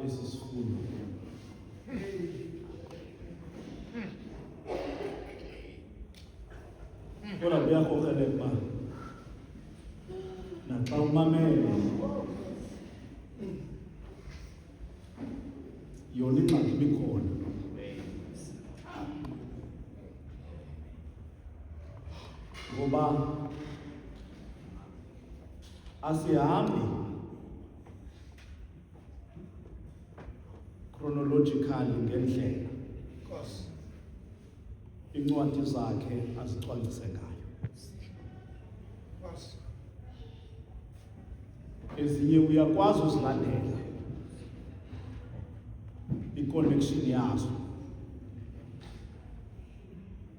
esi sifundo. Kodwa kuyakhokelela ukuba naxa umamele yona ingxaki ibikhona. Ngoba asihambi chronologically ngendlela incwadi zakhe azicwangcise ngayo. Ezinye uyakwazi uzilandela i-connection yazo,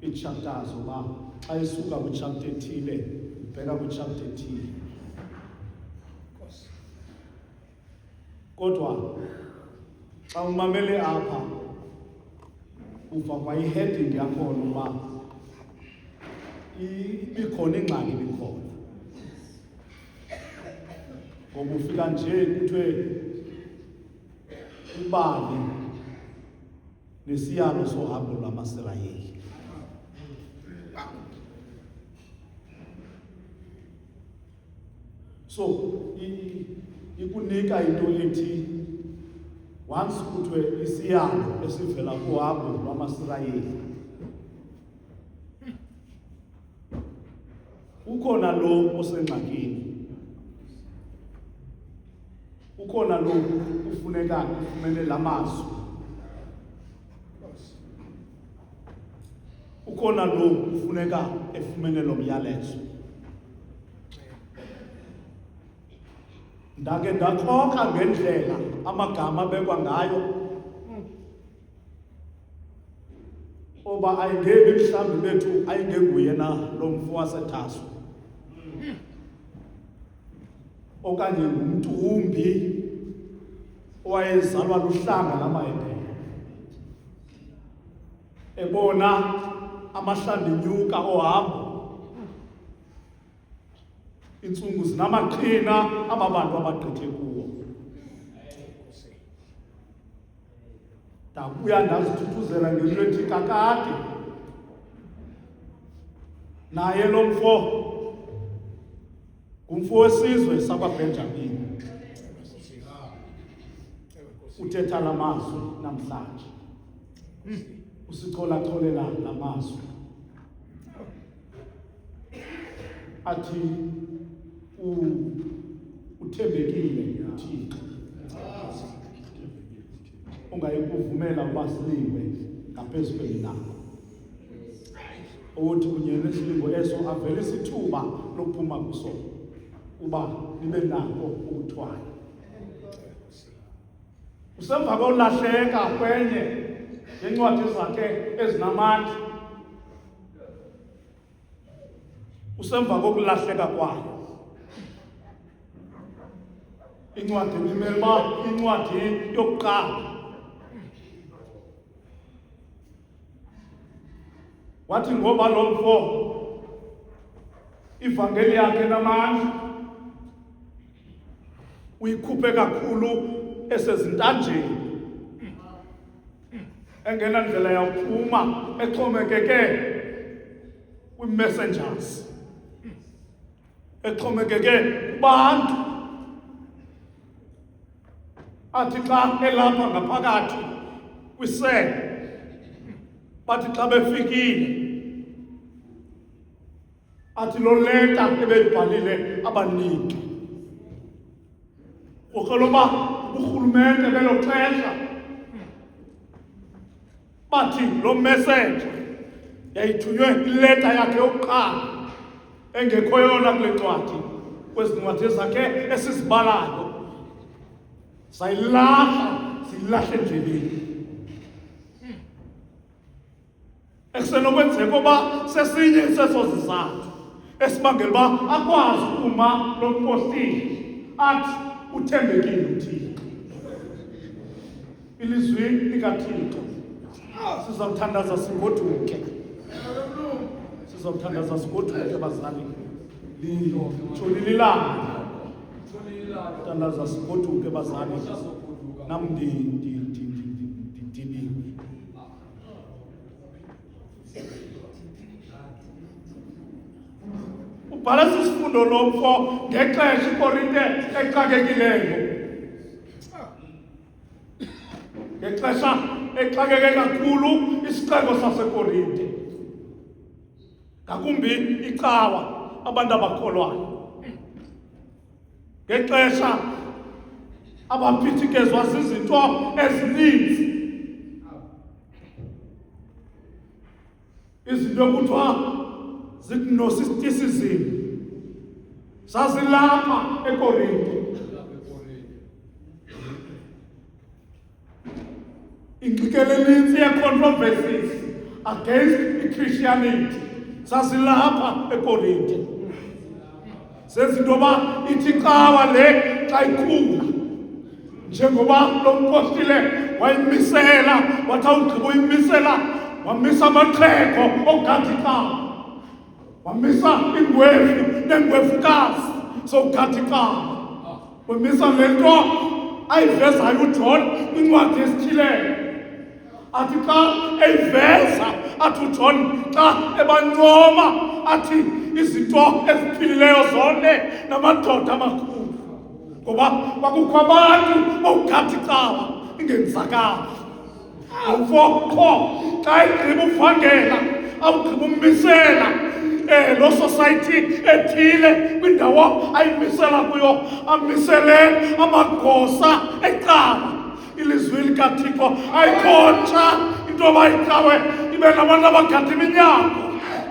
i-chapters uba xa isuka kwi-chapter ethile ubheka kwi-chapter ethile. Kodwa xa umamele apha uva kwayi-heading yakhona uba ibikhona ingxaki ibikhona. Ngoba ufika nje kuthiwe ubani nesiyalo sohambo lwamaSirayeli. So ikunika into ethi once kuthiwe isiyalo esivela kuhambo lwamaSirayeli, ukhona lo osengxakini, ukhona lo ufuneka ufumene la mazwi, ukhona lo ufuneka efumene lo myalezo. Ndake ndakhoka ngendlela amagama abekwa ngayo oba ayingebi mhlawumbi bethu ayingenguye na lo mfo waseThaso, okanye ngumntu wumbi owayezalwa luhlanga lamaHebhere, ebona amahlandinyuka ohambo, intsungu zinamaqhina aba bantu abagqithe kuwo. Ndabuya ndazithuthuzela ngento ethi kakade naye lo mfo ngumfo wesizwe sakwaBenjamini, uthetha la mazwi namhlanje, usicholacholela la mazwi athi uthembekile uThixo, ungayikuvumela uba silingwe ngaphezu kweminako. Owothi kunye nesilingo eso avele isithuba lokuphuma kuso uba libe nako ukuthwala. Usemva kolahleka kwenye yencwadi zakhe ezinamandla, usemva kokulahleka kwayo, incwadi imele uba incwadi yokuqala, wathi ngoba lo mfo ivangeli yakhe namandla uyikhuphe kakhulu esezintanjeni, engena ndlela yawuphuma, exhomekeke kwi-messengers, exhomekeke kubantu. Athi xa elapha ngaphakathi kwisele, bathi xa befikile, athi lo leta ebeyibhalile abaniki ukheloba urhulumente belo xesha, bathi lo messenger yayithunywe ileta yakhe yokuqala engekho yona kule ncwadi, kwezi ncwadi zakhe esizibalayo, sayilahla, siyilahle endleleni. Ekusenokwenzeka uba sesinye seso zizathu esibangela uba akwazi ukuma lo mpostile athi uthembekile uThixo. Ilizwi likaThixo sizawuthandaza sigoduke, sizawuthandaza sigoduke bazali, litsho lililanga, thandaza sigoduke bazali, nam ndidibile. Ubhala sisifundo lomfo ngexesha iKorinte exakekileyo. Ngexesha exakeke kakhulu isixeko saseKorinte. Ngakumbi icawa abantu abakholwayo. Ngexesha abaphithikezwa zizinto ezininzi. Izinto ekuthiwa zignosticism zazilapha eKorinte. Ingqikelelisi ye-controversies against i-Christianity zazilapha eKorinte. Sezinto ba ithi cawa le xa ikhula njengoba lo mpostile wayimisela wathi awugqiba uyimisela wamisa amaxhego ogada icawa, wamisa ingwevu neengwevukazi zogada icawa, wamisa le nto ayivezayo uJohn kwincwadi yesithileyo. Athi xa eyiveza athi uJohn xa ebancoma athi izinto eziphilileyo zone namadoda amakhulu, ngoba kwakukho abantu bogada icawa ingenzakala. Umfo qho xa egqiba uvangela awugqiba ummisela lo society ethile kwindawo ayimisela kuyo, amisele amagosa ecawa. Ilizwi likaThixo ayikhotsha into yoba icawe ibe nabantu abagada iminyango.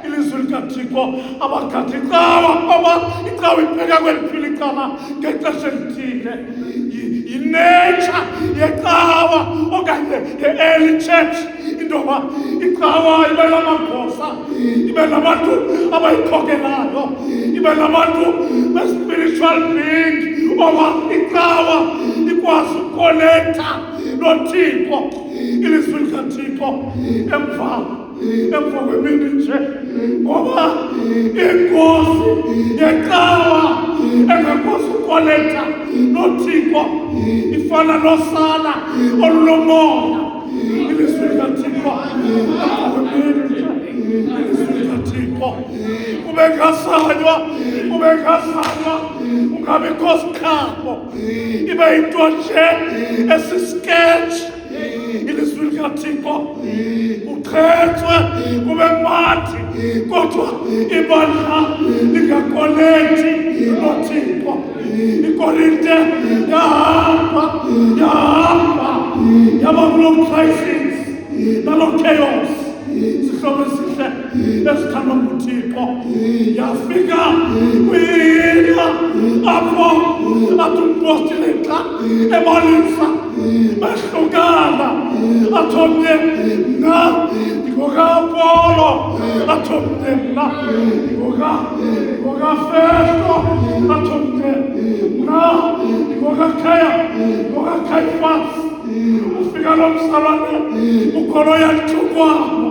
Ilizwi likaThixo abagada icawa, ngoba icawa ibheka kweliphila icala ngexesha elithile. Yi-nature yecawa okanye ye-early church into yoba icawa ibe namagosa, ibe nabantu abayikhokelayo, ibe nabantu be-spiritual being, oba icawa ikwazi ukonektha noThixo. Ilizwi likaThixo emva kwemini nje, ngoba inkosi yecawa engakwazi ukonektha noThixo ifana nosana olunomoya. Ilizwi likaThixo emva kwemini nje, ilizwi likaThixo kube ngasanywa ungabikho sikhabo, ibe yinto nje esisketch. Ilizwi likaThixo ukhethwe kube mathi, kodwa ibandla lingakonekthi noThixo. iKorinte yahamba yaba kulo crisis nalo chaos. Sihlobo esihle esithandwa nguThixo, yafika kwindla apho athi umpostile xa ebalisa behlukana. Athi omnye mna ndingokaPolo, athi omnye mna ndingokafesto, athi omnye mna ndingokakayifasi. Ufika lo msalane ukholo yathukwayo.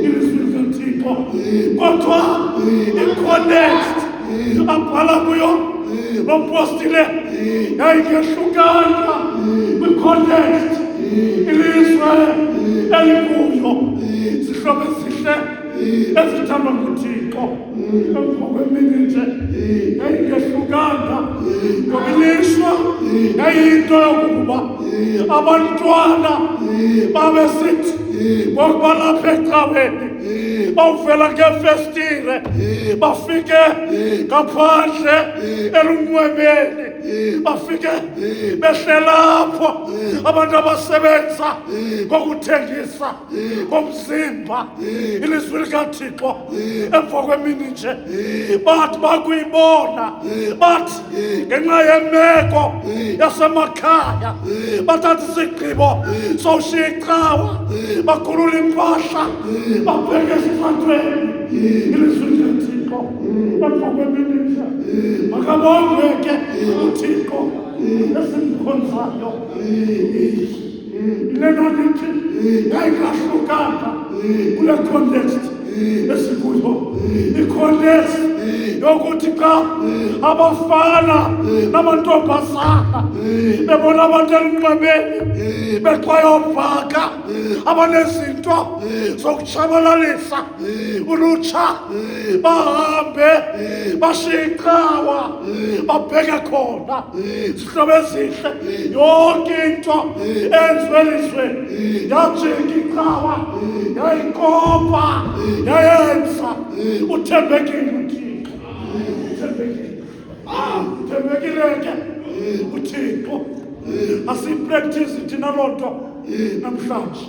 Ilizwi likaThixo kodwa i-context abhala kuyo lo mpostile yayingehlukanga kwi-context ilizwe elikuyo. Sihlobo esihle ezithandwa nguThixo emva kwemini nje yayingehlukanga, ngoba ilishwa yayinto yokuba abantwana babesithi ngokuba lapha ecaweni bawuvela ngefestire bafike ngaphandle elunxwemeni, bafike behlelapho abantu abasebenza ngokuthengisa ngomzimba. Ilizwi likaThixo emva kwemini nje bathi bakuyibona, bathi ngenxa yemeko yasemakhaya bathatha isigqibo sowushiya icawa, bakhulula impahla, babheke esithathweni. Ilizwi likaThixo emva kwemini nje makabongeke uThixo esimkhonzayo. Ilena lithi yayingahlukanga kule context esikuyo. I-context yokuthi xa abafana namantombazana bebona abantu elinxebeni bexwayobhaka abanezinto zokutshabalalisa ulutsha bahambe bashiye iqhawa babheke khona zihlobo ezihle yonke into enziwe elizweni yajika iqhawa yayikopa yayenza uthembekile uThixo uthembekile ke uThixo asiyipractice thina loo nto namhlanje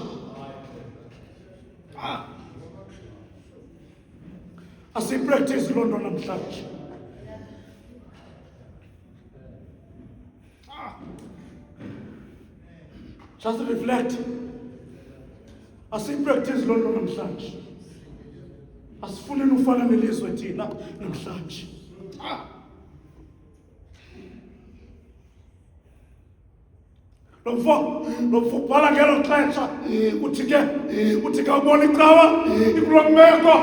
asiyipractice loo nto namhlanje just reflect asiyipractice loo nto namhlanje asifuni ufana nelizwe thina namhlanje lo mfo ubhala ngelo xesha uthi ke ubona icawa ikuloo meko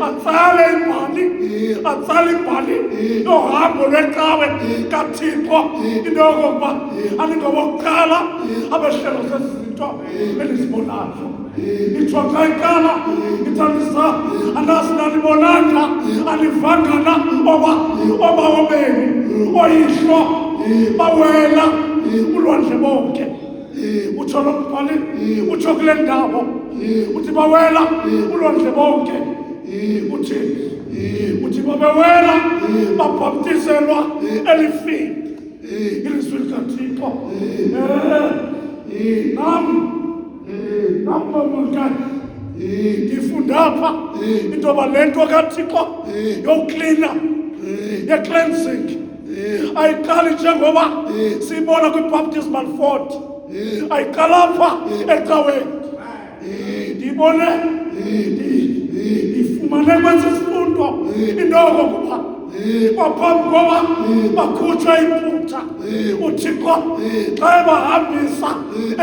atsale imbali yohambo lwecawe kaThixo into yokokuba aningobokuqala abehlelo zezinto elizibonayo itsho xa iqala ithandisa andazi nalibonanga alivangana oba obeni oyihlo bawela ulwandle bonke utsho lo mbhali utsho kule ndawo uthi bawela ulwandle bonke uthi babewela babhaptizelwa elifini ilizwi likaThixo nam bamakani ndifunda apha into yoba le nto kaThixo yoklina ye-cleansing ayiqali njengoba siyibona kwi-baptismal font ayiqala apha ecaweni ndiyibone ndifumane kwenza isifundo into yokokuba kwaphambi koba bakhutshwe iphutha uThixo xa ebahambisa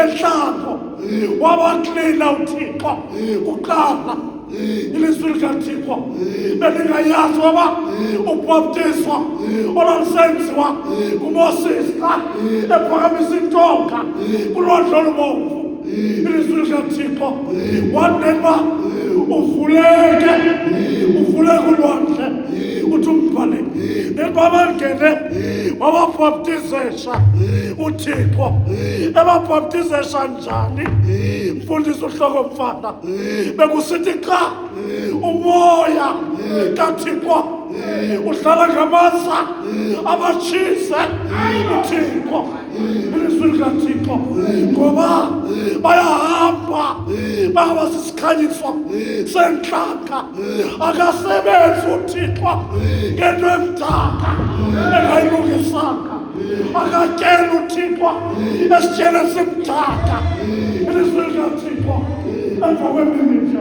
entlango wabaklina uThixo kuqala ilizwi likaThixo belingayazi waba ubhaptiswa olwalusenziwa nguMoses xa ephakamisa intonga kulondlo olubomvu ilizwi likaThixo wanena uvuleke ulwandle uthi umbhali nento abangene wababhaptizesha uThixo ebabhaptizesha njani mfundisi uhloko mfana bekusithi xa umoya kaThixo uhlala ngamandla abatshise uThixo ilizwi likaThixo ngoba bayahamba baba sisikhanyiso sentlaka akasebenzi uThixo ngento emdaka engayilungisanga akatyeli uThixo esityele simdaka ilizwi likaThixo emva kwemimandla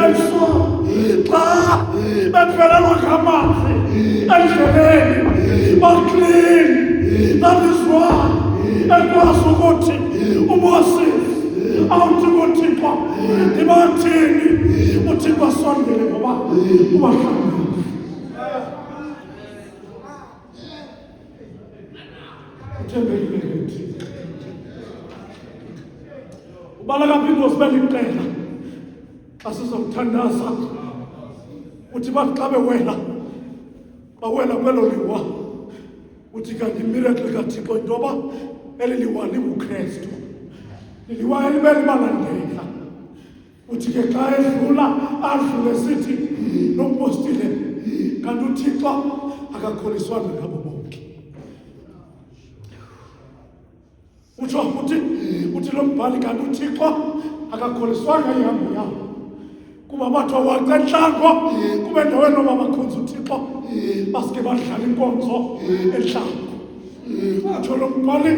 emso xa bephelelwa ngamanzi endleleni baklini that is why ekwazi ukuthi uMoses awuthi kuThixo ndibathini uThixo asondele ngoba ubahlangana uthembekile uThixo ubala kaphinda sibeliqela asizokuthandaza uthi bathi xa bewela bawela kwelo liwa uthi kanti miracle kaThixo into yoba eli liwa linguKristu liliwa elibe libalandela uthi ke xa edlula adlule sithi nompostile kanti uThixo akakholiswanga ngabo bonke uthi lo mbhali kanti uThixo akakholiswanga ihambo yabo kuba bathi waca entlango kube endaweni noba bakhonza uThixo baske badlala inkonzo entlango utsho lo mbhali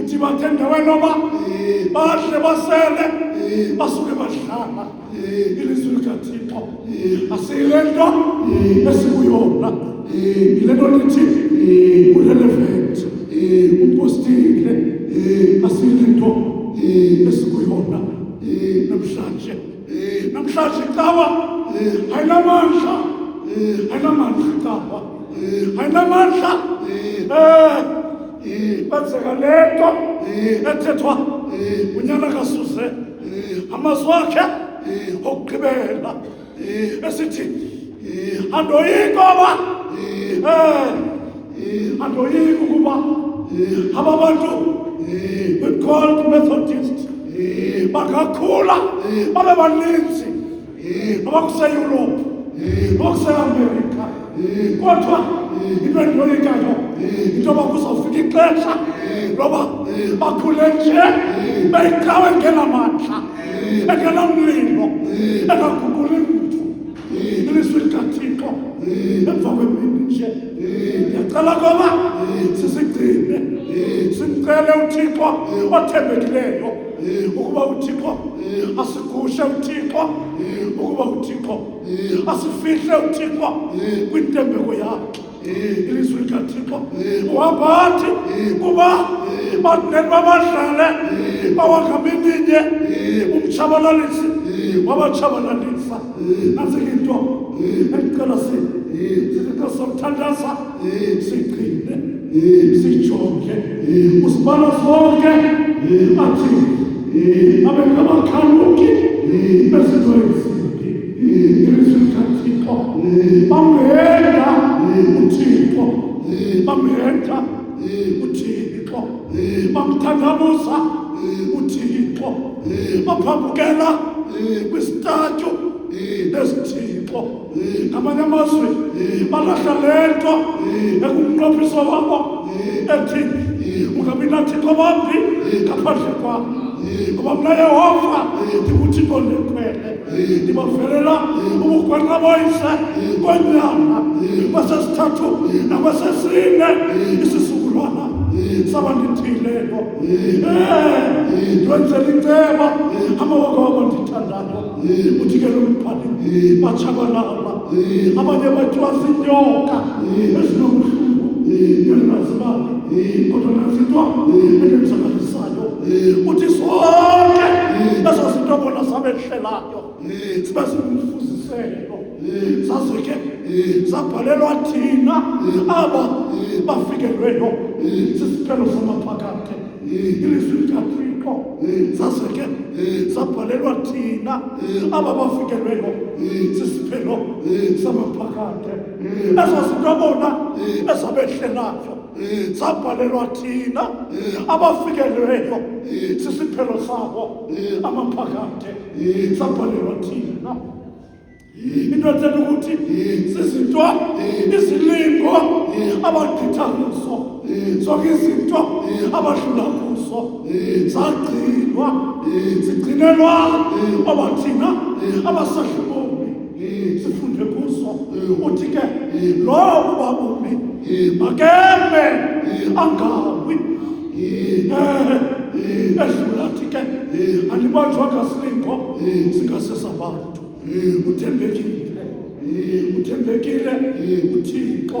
uthi bathe endaweni noba badle basele basuke badlala ilizwi likaThixo asiyile nto esikuyona yile nto lithi urelevant umpostile asiyile nto esikuyona namhlanje cawa ayinamandla ayinamandla icawa, ayinamandla kwenzeka le nto ethethwa unyana kaSuze, amazwi akhe okugqibela esithi andoyika oba andoyika ukuba aba bantu we-Gold Methodist bangakhula babe baninzi noba kuseYurophu noba kuseAmerika, kodwa into endiyoyikayo into yoba kuzawufika ixesha loba bakhule nje beyicawa engenamandla, engenamlilo, engaguquli mntu. Ilizwi likaThixo emva kwemini nje ndiyacela ngoba sisigcine, simcele uThixo othembekileyo ukuba uThixo asigushe, uThixo ukuba uThixo asifihle, uThixo kwintembeko yakhe. Ilizwi likaThixo wabathi kuba banene babadlale bawakamininye umtshabalalisi wabatshabalalisa. Nantsi into endicela sithi somthandaza sigcine sijonge usibala zonke athi abe ngabakhanuki bezinto ezimbi. Ilizwi likaThixo bamhenda uThixo, bamhenda uThixo, bamthandabuza uThixo, baphambukela kwisithatyu nesithixo. Ngamanye amazwi balahla le nto ekumnqophiso wabo ethi ungabi nathixo bambi ngaphandle kwam, ngoba mna Yehova ndinguThixo ndikhwele, ndibavelela ubugwenxa boyise kwenyama kwesesithathu nakwesesine isizukulwana sabandithileyo. Ndwenzela inceba amawaka wabo ndithandayo, uthi ke lo mbhali batshabalala, abanye bathiwa ziinyoka ezinomhlubu ngendingazibali, kodwa nazinto endenzakalisayo. Uthi zonke ezo zinto bona zabehlelayo zibe zingumfuziselo, zaze ke zabhalelwa thina aba bafikelweyo sisiphelo samaphakade. Ilizwi likaThixo zaze ke zabhalelwa thina aba bafikelweyo sisiphelo samaphakade. Ezo zinto bona ezabehlelayo zabhalelwa thina abafikelweyo sisiphelo sabo amaphakade, zabhalelwa thina. Into ethetha ukuthi sizinto izilingo abagqitha kuzo, zonke izinto abadlula kuzo zagcinwa, zigcinelwa oba thina abasahluboni sifunde kuzo. Uthi ke lowo ubabumi makeme angawi edlula. Athi ke andibanjwa ngasilingo singasesabantu. Uthembekile, uthembekile uThixo,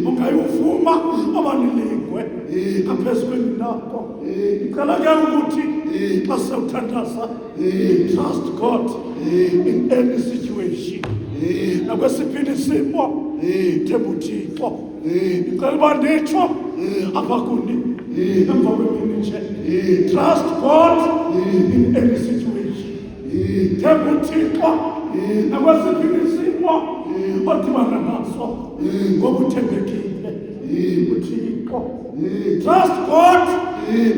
ungayivuma abanilingwe ngaphezu kweminako. Ngicela ke ukuthi xa sewuthandaza, trust God in any situation, nakwesiphi isimo themba uThixo. Ngicela uba nditsho apha kuni emva kwemini nje, trust God in any situation. Themba uThixo nakwesiphi isimo odibana naso, ngoba uthembekile uThixo. Trust God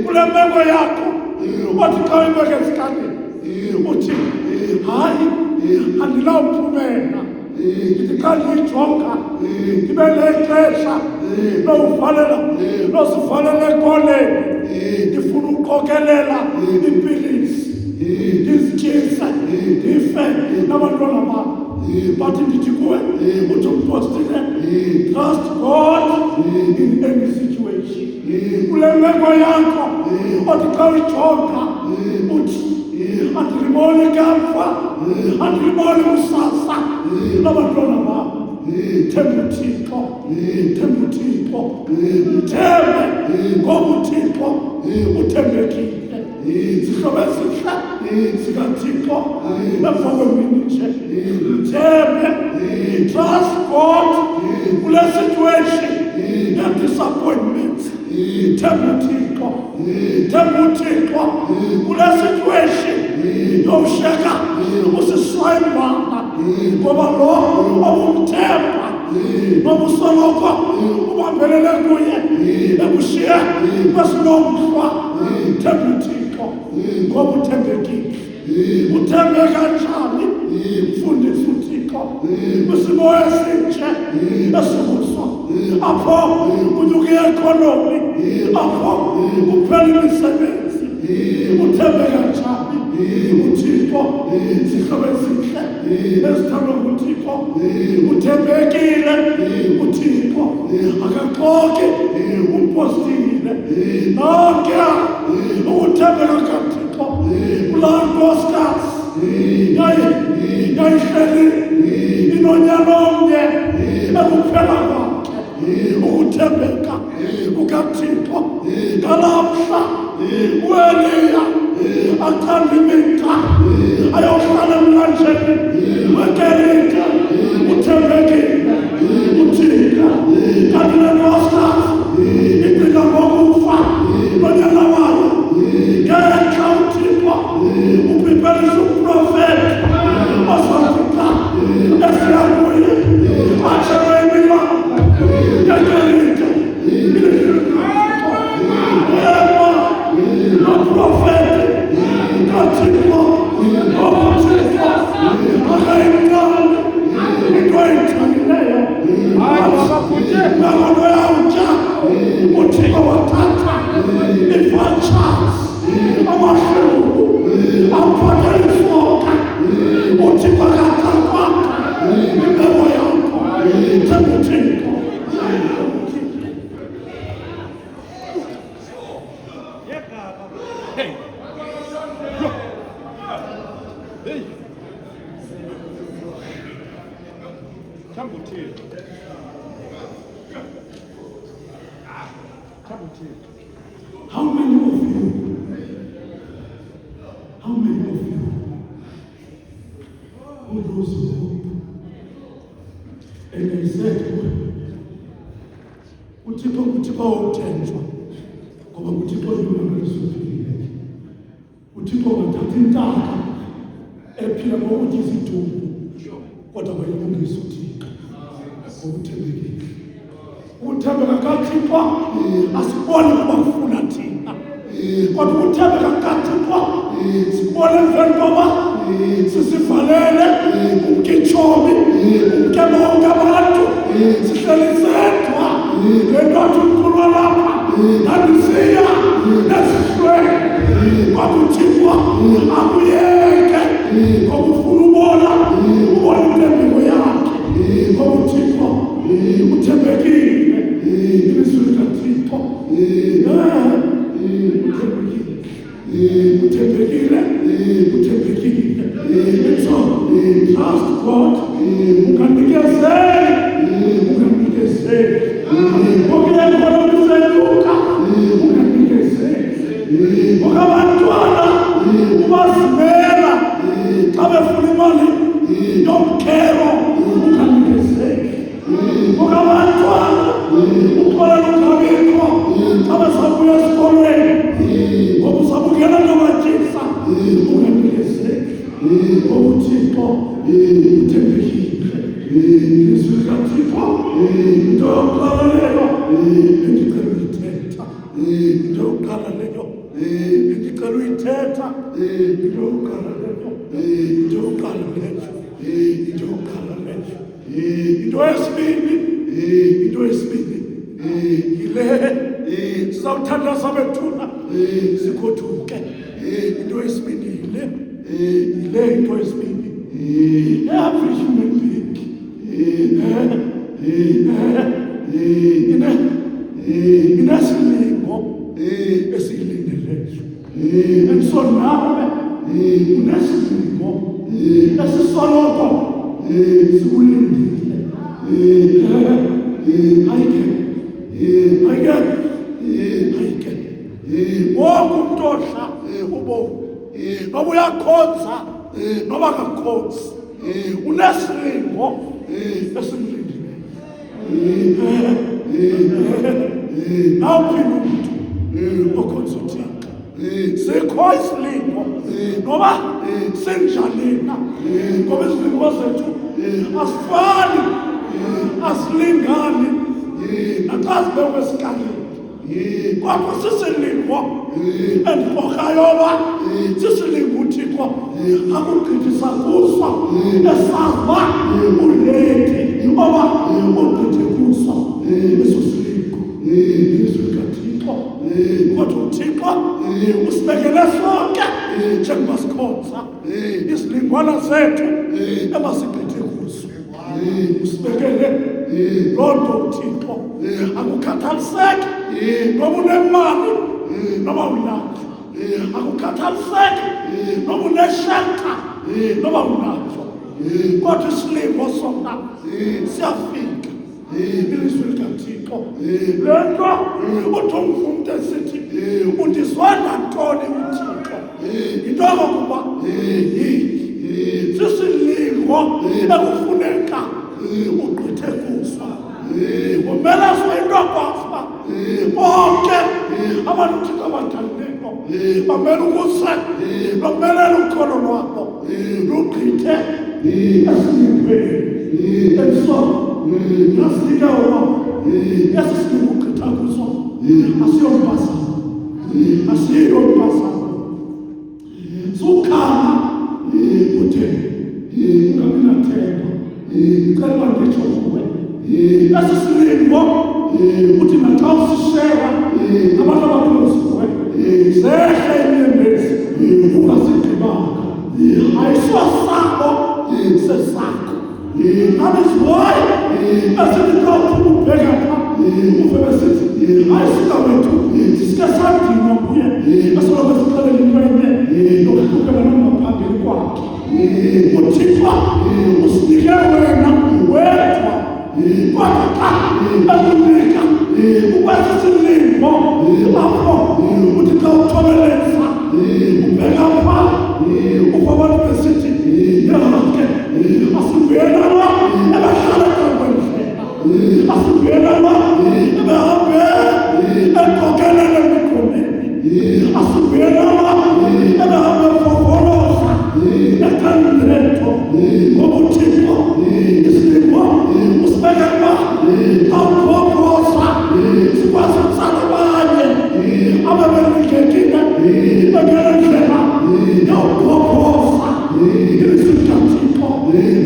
kule meko yakho, othi xa uyibeke esikalini uthi hayi andinawuphumela, ndithi xa ndiyijonga ndibe nexesha losivalela ekoleni, ndifuna uqokelela iipilisi ndizityise ndife nabantwana bam. But ndithi kuwe uthi umpostile, trust God in any situation. Kule meko yakho othi xa uyijonga uthi andiliboni kamva, andiliboni kusasa nabantwana bam. Themba uThixo, themba uThixo, mthembe ngoba uThixo uthembekile. zihlobo ezihle zikaThixo emva kwemini nje. Thembe, trust God kule situation ye-disappointments. Themba uThixo, themba uThixo kule situation yowusheka usiswayimana, ngoba lo obumthemba noma usoloko ubambelele kuye ekushiya kwesinomhlwa. Themba uThixo ngoba uthembekile. Uthembe kanjani mfundisi uThixo kwisimo esinje esikuso, apho kunyuke i-economy, apho kuphela imisebenzi? Uthembe kanjani uThixo zihlobo ezinhle ezithandwa nguThixo? Uthembekile uThixo, akaxoki, umpostile. Nonke ukuthembeka kaThixo kulaa nkosikazi yayihleli inonyana omnye ekuphela kwakhe ukuthembeka kukaThixo. Ngalaa uEliya athanda imigca ayohlala emlanjeni wekerika. Uthembekile uThixo, kanti le nkosikazi icinga ngokufa nonyana wayo. Ngekha uThixo uprepelisa umprofeti ozafika esiya kuye atshele imilanga yekerika. Profeta kaThixo obuthixo akayimntana into ayithandileyo nakono yawutya. uThixo wathatha i-franchise, amahlulu awuphathela isoka. uThixo akathaphatha imeko yakho. Themba uThixo. How many of you who lose hope and they said, uThixo uthenjwa ngoba uThixo yimangalisuphileyo. uThixo wathatha intaka ephila ngokuthi izidumbu, kodwa wayilungisa uThixo ngokuthembekile. Ukuthembeka kaThixo asiboni ukuba kufuna thina, kodwa ukuthembeka kaThixo sibona emveni koba sisivalele umkitshomi, umke bonke abantu, sihleli sedwa ngento athi umkhulu walapha ndandisiya nesihlweni. Kodwa uThixo akuyeke ngoba ufuna ubona intembeko yakhe, ngoba uThixo uthembekile. Ilizwi likaThixo uthembekile. So trust God. Unganikezeli okuyekona ukusenyuka, unganikezeli okabantwana ubazimela xa befuna imali yomkhero, unganikezeli okabantwana uxolela ungabikho xa besabuya esikolweni ngoba uzabukela nobatyisa. Unganikezeli ngoba uThixo uthembekile. Ilizwi likaThixo into yokuqala leyo endicela uyithetha, into yokuqala leyo endicela uyithetha, into yokuqala leyo, into yokuqala leyo, into yokuqala leyo. Into yesibini yile sizawuthandaza bethuna sigoduke. Into yesibini yile into yesibini. Every human being inesilingo esiyilindeleyo, and so nawe unesilingo esisoloko sikulindile. Ayike wonke umuntu odla ubomi. Noba uyakhonza noba akakhonzi, unesilingo esimlindileyo. Nawuphi umuntu okhonza uThixo, sikho isilingo noba sinjani na, ngoba izilingo zethu asifani, asilingani naxa zibekwe esikalini. Kodwa sisilingo endibokrayoba sisilingo uThixo akugqithisa kuso, esaza uleti oba ugqithe kuso eso silingo. Ilizwi likaThixo, kodwa uThixo usibekele sonke njengoba sikhonza izilingwana zethu ebasigqithe kuso. Usibekele loo nto uThixo, akukhathaliseki noba unemali noba unayo, akukhathaliseki noba uneshelter noba unayo, kodwa isilingo sona siyafika. Ilizwi likaThixo, le nto uthi umfundi esithi undizonda ntoni uThixo, yinto yokokuba sisilingo ekufuneka ugqithe kuso. Umelezwe into yokokuba bonke abantu uThixo abadalileyo bamele ukuze bamelele ukholo lwabo lugqithe esilingweni eso. Nasilike wabo esi silingo ugqitha kuso asiyompazamo, asiyompazamo. Sukhama uthe ungabi nathemba, cela uba nditsho kuwe esi silingo uthi naxa usishera abantu abaphezulu zehle inyembezi ungasigqibanga, ayisosakho sesakho. That is why asithi xa uphuma ubheka pha uve besithi ayisika wethu sisike sadinwa kuye esoloko sixelela into enye nokuhlukela nangaphambili kwakhe. uThixo usinike wena wedwa, kodwa xa ekunika ukwenza isilingo apho uthi xa uthobeleza ubheka pha uva abantu besithi yake asibuyelelwa ebahlala kwendlela, asibuyelelwa ebahambe eqokelele emikhoneni, asibuyelelwa ebahambe efovoloza ekhandiletho. Ngoba uThixo isilingo usibekela awukhophoza sikwazi ukusala abanye ababelingekile bekele ndlela yawukhophoza. Ilizwi likaThixo,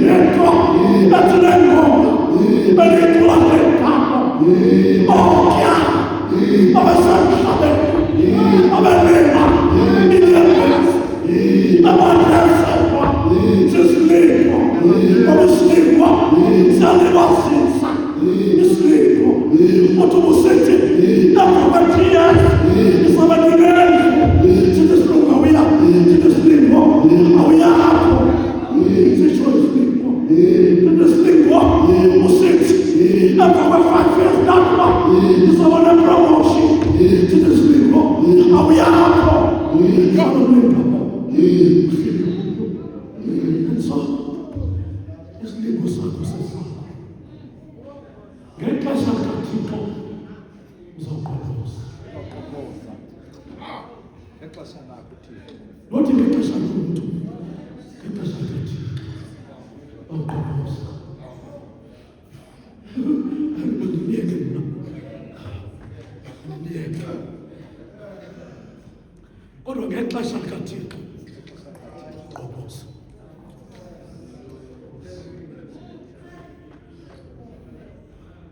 lento ethi le ngoma beliyicula ngegama okya abasemhlabeni abelima inyembezi abanezelwa zisilingo, ngoba isilingo siyalibazisa. Isilingo uthi ubusithi emva kwe-3 years isabe ninendlu, sithi isilungu awuya, sithi isilingo awuyapho. Sisho isilingo, sithi isilingo usithi emva kwe-5 years nakuba isabe ne-promotion, sithi isilingo awuyapho. And so isilingo sakho sesakho ngexesha likaThixo uzawuqolose. Ngexesha lakho Thixo, Nothi ngexesha lomntu, ngexesha likaThixo uzawuqolose. Andiniyeke mna, andiniyeke. Kodwa ngexesha likaThixo uqolose.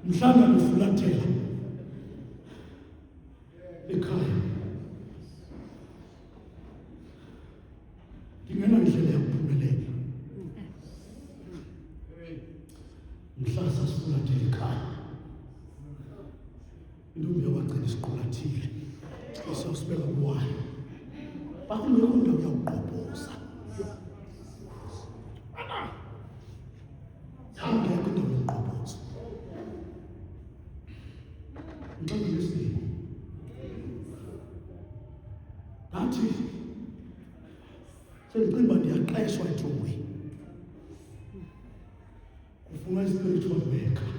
Mhlawumbe ufulathela ekhaya, ndingenandlela yokuphumelela. Mhla sasifulathela ekhaya, intombi yawagcina isiqulathile isawusibeka kuwayo, bakungekho ndawo yawuqobhoza. Yangekho indawo yokuqobhoza. Ndathi Sendicinga uba ndiyaqeshwa etrongweni. Kufuna i-spiritual worker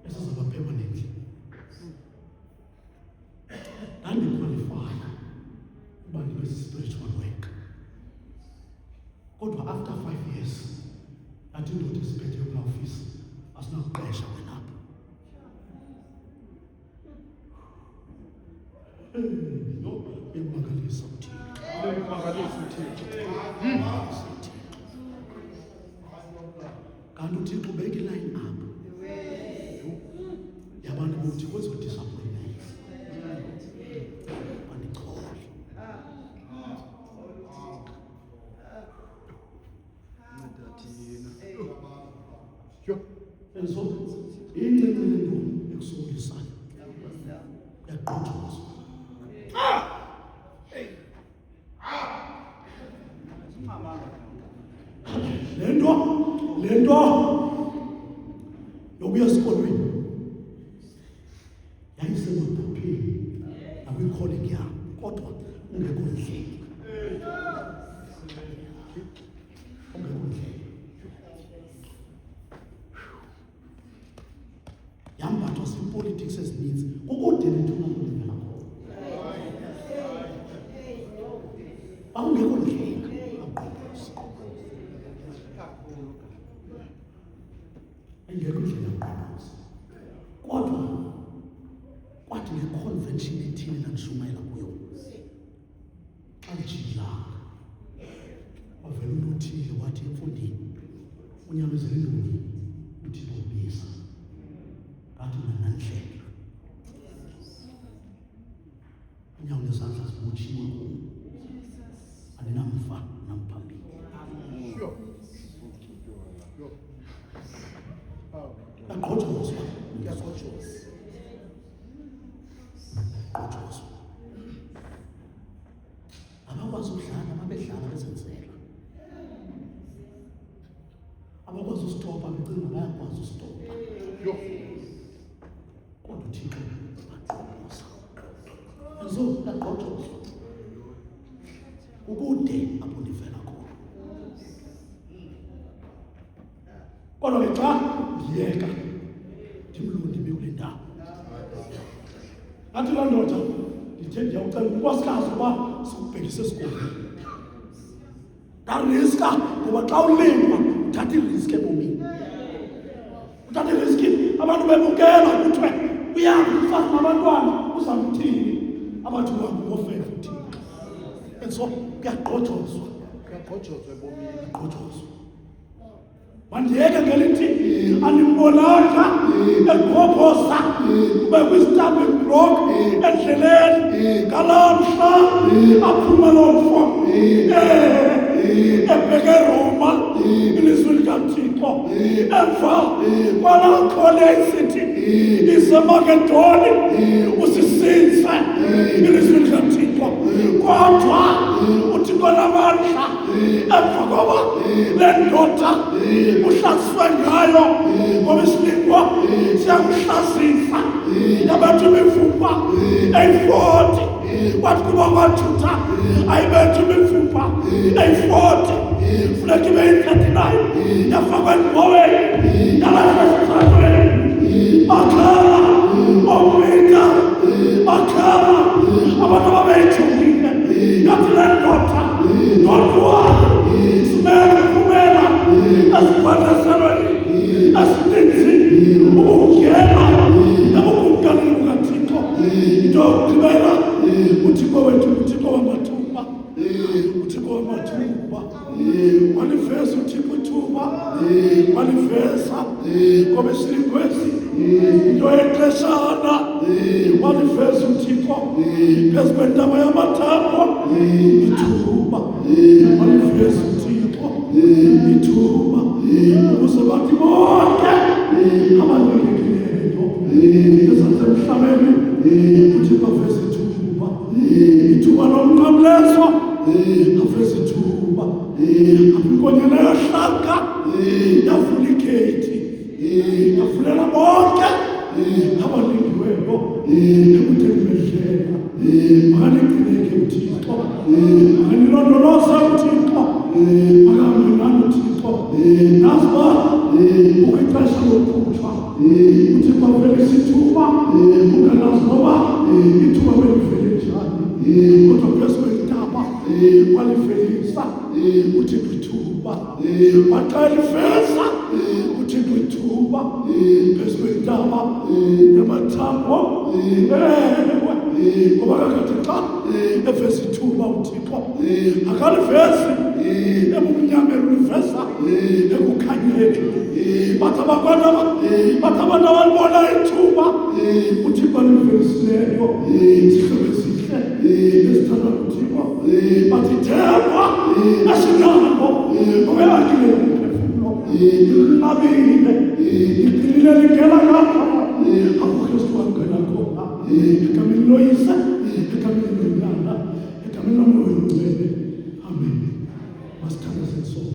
esizaba permanently. Ndandikwalifaya uba ndibe si-spiritual worker. Kodwa after 5 years, ndathi indoda esiphethe kulaa ofisi asinakuqesha wena apha. Yho, uyamangalisa uThixo. Uyamangalisa uThixo. Kanti uThixo ubeka iline up yabantu bokuthi kwezodisappointments bandichole. And so incenye lentombi ekusokulisayo yaqotshozwa. Le nto yokuya esikolweni yayisemaphupheni nakwikholegi yam, kodwa ungekho ndlela. Yambathwa zipolitics ezininzi kukude nethuna kundivela khona. Awungekho ndlela aqoqoza. Engekho ndlela aqoqoza. Kodwa kwathi nge-convention ethile ndandishumayela kuyo, xa ndijikilanga wavela umntu othile wathi emfundini unyamezela induli uThixo ubiza. Ngathi nanandlela unyawo nezandla zibotshiwe kum, andinamfa namphambili. Yaqotshozwa. Abakwazi udlala, babedlala bezenzela. Abakwazi usitopa, becinga bayakwazi usitopa. Kodwa uThixo baxhoboza. Enzo yaqotshozwa. Kukude apho ndivela khona. Kodwa ke xa ndiyeka ndimlondime kule ndawo, ngathi laa ndoda ndithe ndiyawucela unkosikazi uba sikubhekise esikolweni. Ndariska ngoba xa ulima uthatha iriski ebomini. Uthatha iriski abantu bebukela kuthiwe uyakufazi nabantwana uzamthini abantu bangofela uthini. And so kuyaqotshozwa. Kuyaqotshozwa ebomini. Kuyaqotshozwa. Mandiyeke ngelithi animbonanga eqhophoza ube kwi-stumbling block endleleni ngalamhla aphuma loo mfo ebheke Roma ilizwi likaThixo emva kwalaa khole isithi iseMakedoni usisinze ilizwi likaThixo. Kodwa uThixo namandla emva koba le ndoda uhlaziswe ngayo ngoba isilingo siyakuhlazisa yabantu befupha eyi-40 kwathi kuba kwaJuda ayibethu befupha eyi-40 funeka ibe yi-39 yafakwa engqoweni yalahla esitratweni. Bakhala omika, bakhala abantu ababeyijongile yathi le ndoda ndodwa simele kumela asikwaniselweni asininzi ukungena nakukumkanini kukaThixo. Into yokugqibela uThixo wethu uThixo wamathuba, uThixo wamathuba waliveza uThixo ithuba waliveza ngoba esilingwesi into yexeshana waliveza uThixo phezu kwentaba yamathambo ithuba waliveza uThixo ithuba ukuze bathi bonke abalulekeleyo ezasemhlabeni uThixo aveze ithuba, ithuba lomnqamlezo aveze ithuba, akwikonyela yahlanga yavula ikhethi yavulela bonke abalindiweyo ekutheni bedlela. Makanigcineke uThixo, makanilondoloze uThixo. makahambe nani uThixo. Nazi uba ukwixesha lokukhutshwa uThixo avele isithuba, ungalazi noba ithuba belivele njani, kodwa phezu kwentaba walivelisa uThixo ithuba. Waxa eliveza uThixo ithuba phezu kwentaba yamathambo. Ngoba kakade xa eveza ithuba uThixo akalivezi ebumnyameni, uliveza ekukhanyeni. Bathi abantu abalibona ithuba uThixo alivelisileyo zihlobo ezihle ezithandwa nguThixo. Bathi themba asinalo ngoba yakile umphefumlo, ilinabile, iqinile lingena ngapha apho uKristu wangena khona. Egameni loYise, egameni loMwana, egameni loMoya Oyingcwele. Amen. Masithandaze.